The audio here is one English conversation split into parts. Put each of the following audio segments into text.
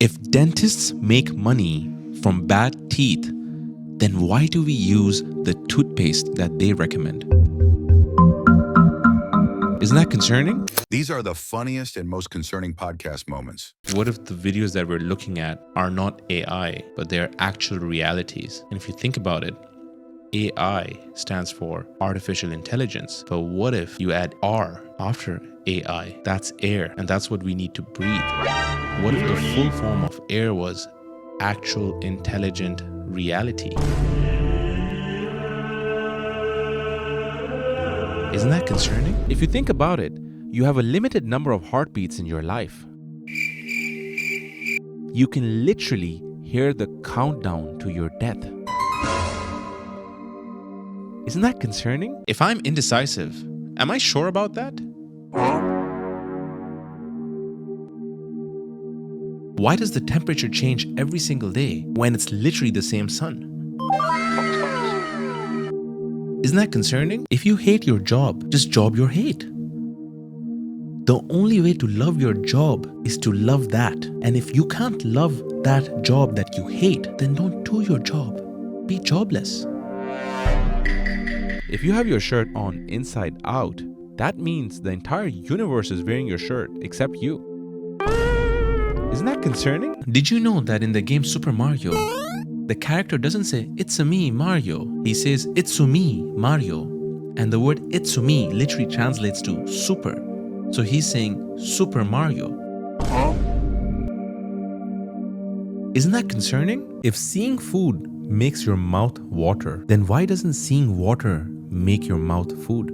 If dentists make money from bad teeth, then why do we use the toothpaste that they recommend? Isn't that concerning? These are the funniest and most concerning podcast moments. What if the videos that we're looking at are not AI, but they're actual realities? And if you think about it, AI stands for artificial intelligence. But what if you add R after AI? That's air, and that's what we need to breathe. What if the full form of air was actual intelligent reality? Isn't that concerning? If you think about it, you have a limited number of heartbeats in your life. You can literally hear the countdown to your death. Isn't that concerning? If I'm indecisive, am I sure about that? Why does the temperature change every single day when it's literally the same sun? Isn't that concerning? If you hate your job, just job your hate. The only way to love your job is to love that. And if you can't love that job that you hate, then don't do your job. Be jobless. If you have your shirt on inside out, that means the entire universe is wearing your shirt except you. Isn't that concerning? Did you know that in the game Super Mario, the character doesn't say, "It's-a me, Mario." He says, "It's-a-me, Mario." And the word "it's-a-me" literally translates to super. So he's saying Super Mario. Isn't that concerning? If seeing food makes your mouth water, then why doesn't seeing water make your mouth food?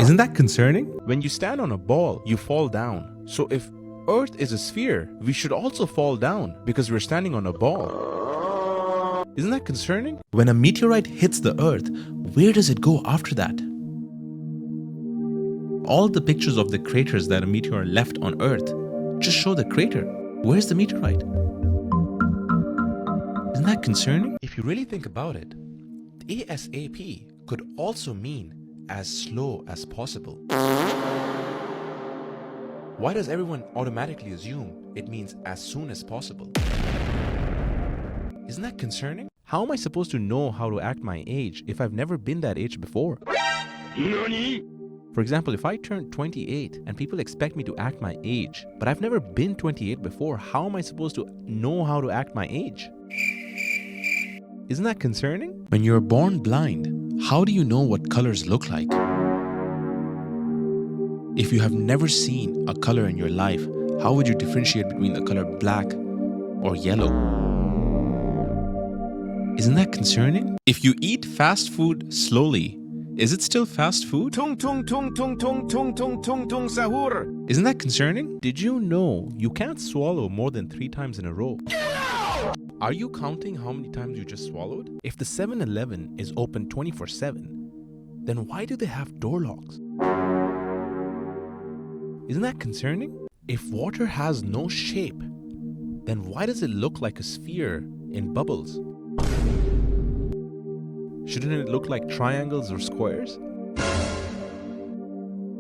Isn't that concerning? When you stand on a ball, you fall down. So if Earth is a sphere, we should also fall down because we're standing on a ball. Isn't that concerning? When a meteorite hits the Earth, where does it go after that? All the pictures of the craters that a meteor left on Earth just show the crater. Where's the meteorite? Isn't that concerning? If you really think about it, ASAP could also mean as slow as possible. Why does everyone automatically assume it means as soon as possible? Isn't that concerning? How am I supposed to know how to act my age if I've never been that age before? NANI? For example, if I turn 28 and people expect me to act my age, but I've never been 28 before, how am I supposed to know how to act my age? Isn't that concerning? When you're born blind, how do you know what colors look like? If you have never seen a color in your life, how would you differentiate between the color black or yellow? Isn't that concerning? If you eat fast food slowly, is it still fast food? Isn't that concerning? Did you know you can't swallow more than 3 times in a row? Are you counting how many times you just swallowed? If the 7-Eleven is open 24/7, then why do they have door locks? Isn't that concerning? If water has no shape, then why does it look like a sphere in bubbles? Shouldn't it look like triangles or squares?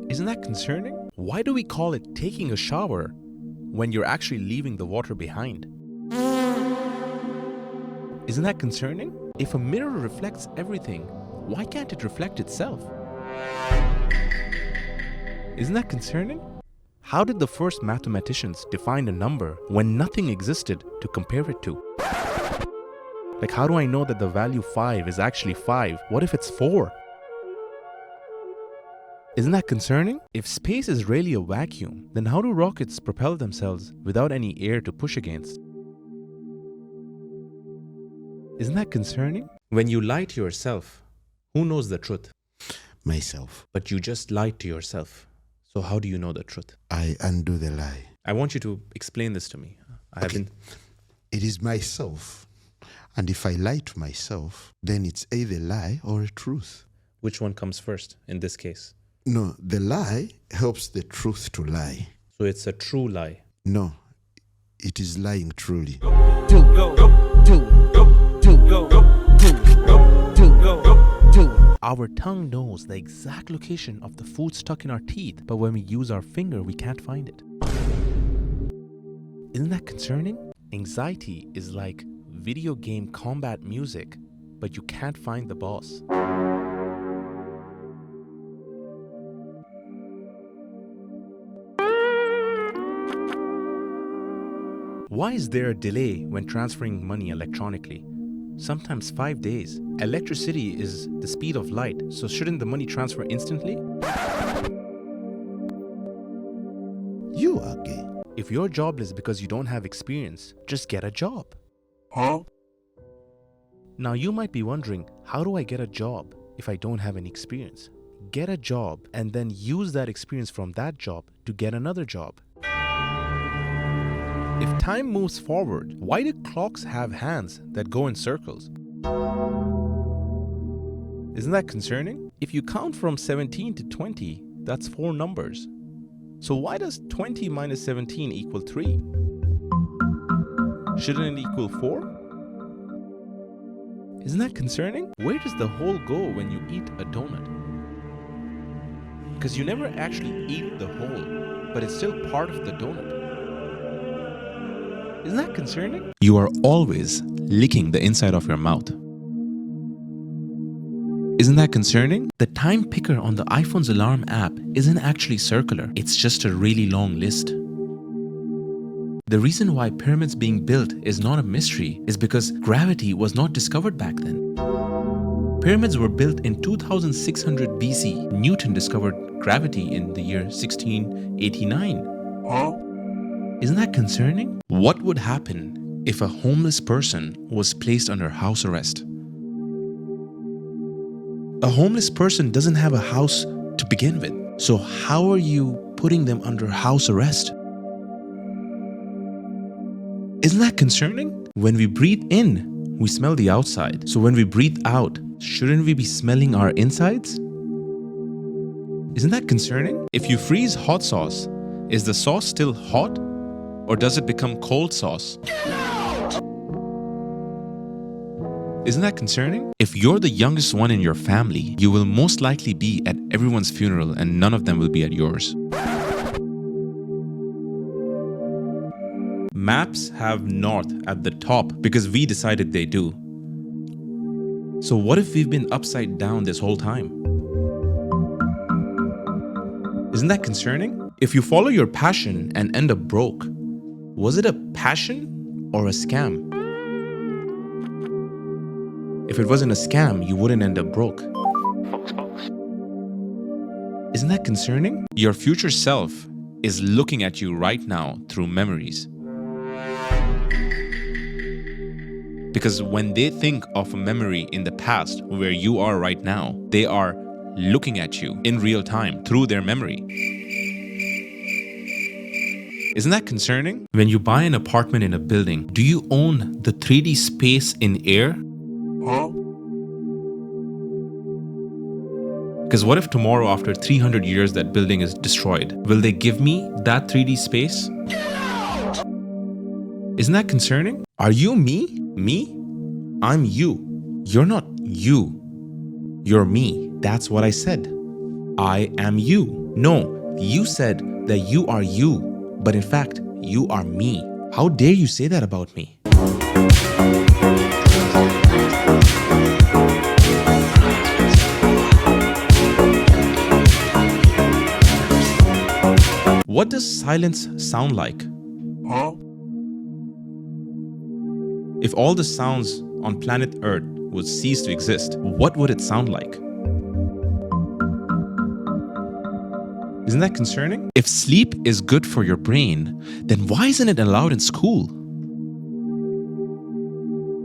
Isn't that concerning? Why do we call it taking a shower when you're actually leaving the water behind? Isn't that concerning? If a mirror reflects everything, why can't it reflect itself? Isn't that concerning? How did the first mathematicians define a number when nothing existed to compare it to? Like, how do I know that the value 5 is actually 5? What if it's 4? Isn't that concerning? If space is really a vacuum, then how do rockets propel themselves without any air to push against? Isn't that concerning? When you lie to yourself, who knows the truth? Myself. But you just lied to yourself. So how do you know the truth? I undo the lie. I want you to explain this to me. It is myself. And if I lie to myself, then it's either a lie or a truth. Which one comes first in this case? No, the lie helps the truth to lie. So it's a true lie. No, it is lying truly. Our tongue knows the exact location of the food stuck in our teeth, but when we use our finger, we can't find it. Isn't Isn't that concerning? Anxiety is like video game combat music, but you can't find the boss. Why is there a delay when transferring money electronically? Sometimes 5 days. Electricity is the speed of light, so shouldn't the money transfer instantly? You are gay. If you're jobless because you don't have experience, just get a job. Now you might be wondering, how do I get a job if I don't have any experience? Get a job and then use that experience from that job to get another job. If time moves forward, why do clocks have hands that go in circles? Isn't that concerning? If you count from 17 to 20, that's 4 numbers. So why does 20 minus 17 equal 3? Shouldn't it equal 4? Isn't that concerning? Where does the hole go when you eat a donut? Because you never actually eat the hole, but it's still part of the donut. Isn't that concerning? You are always licking the inside of your mouth. Isn't that concerning? The time picker on the iPhone's alarm app isn't actually circular. It's just a really long list. The reason why pyramids being built is not a mystery is because gravity was not discovered back then. Pyramids were built in 2600 BC. Newton discovered gravity in the year 1689. Isn't that concerning? What would happen if a homeless person was placed under house arrest? A homeless person doesn't have a house to begin with. So how are you putting them under house arrest? Isn't that concerning? When we breathe in, we smell the outside. So when we breathe out, shouldn't we be smelling our insides? Isn't that concerning? If you freeze hot sauce, is the sauce still hot? Or does it become cold sauce? Isn't that concerning? If you're the youngest one in your family, you will most likely be at everyone's funeral and none of them will be at yours. Maps have north at the top because we decided they do. So what if we've been upside down this whole time? Isn't that concerning? If you follow your passion and end up broke, was it a passion or a scam? If it wasn't a scam, you wouldn't end up broke. Isn't that concerning? Your future self is looking at you right now through memories. Because when they think of a memory in the past where you are right now, they are looking at you in real time through their memory. Isn't that concerning? When you buy an apartment in a building, do you own the 3D space in air? Because what if tomorrow, after 300 years, that building is destroyed? Will they give me that 3D space? Isn't that concerning? Are you me? Me? I'm you. You're not you. You're me. That's what I said. I am you. No, you said that you are you. But in fact, you are me. How dare you say that about me? What does silence sound like? If all the sounds on planet Earth would cease to exist, what would it sound like? Isn't that concerning? If sleep is good for your brain, then why isn't it allowed in school?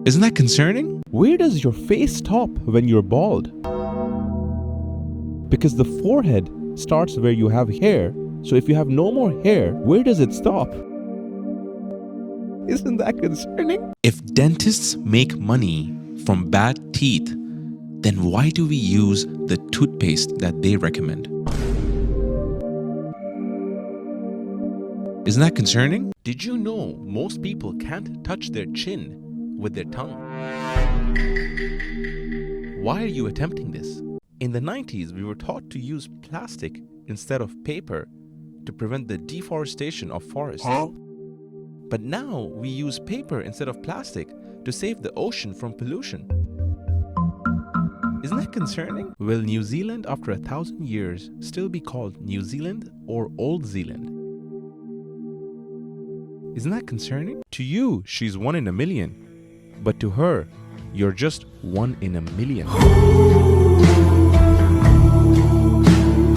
Isn't that concerning? Where does your face stop when you're bald? Because the forehead starts where you have hair. So if you have no more hair, where does it stop? Isn't that concerning? If dentists make money from bad teeth, then why do we use the toothpaste that they recommend? Isn't that concerning? Did you know most people can't touch their chin with their tongue? Why are you attempting this? In the 90s, we were taught to use plastic instead of paper to prevent the deforestation of forests. But now we use paper instead of plastic to save the ocean from pollution. Isn't that concerning? Will New Zealand after 1,000 years still be called New Zealand or Old Zealand? Isn't that concerning? To you, she's 1 in a million. But to her, you're just 1 in a million.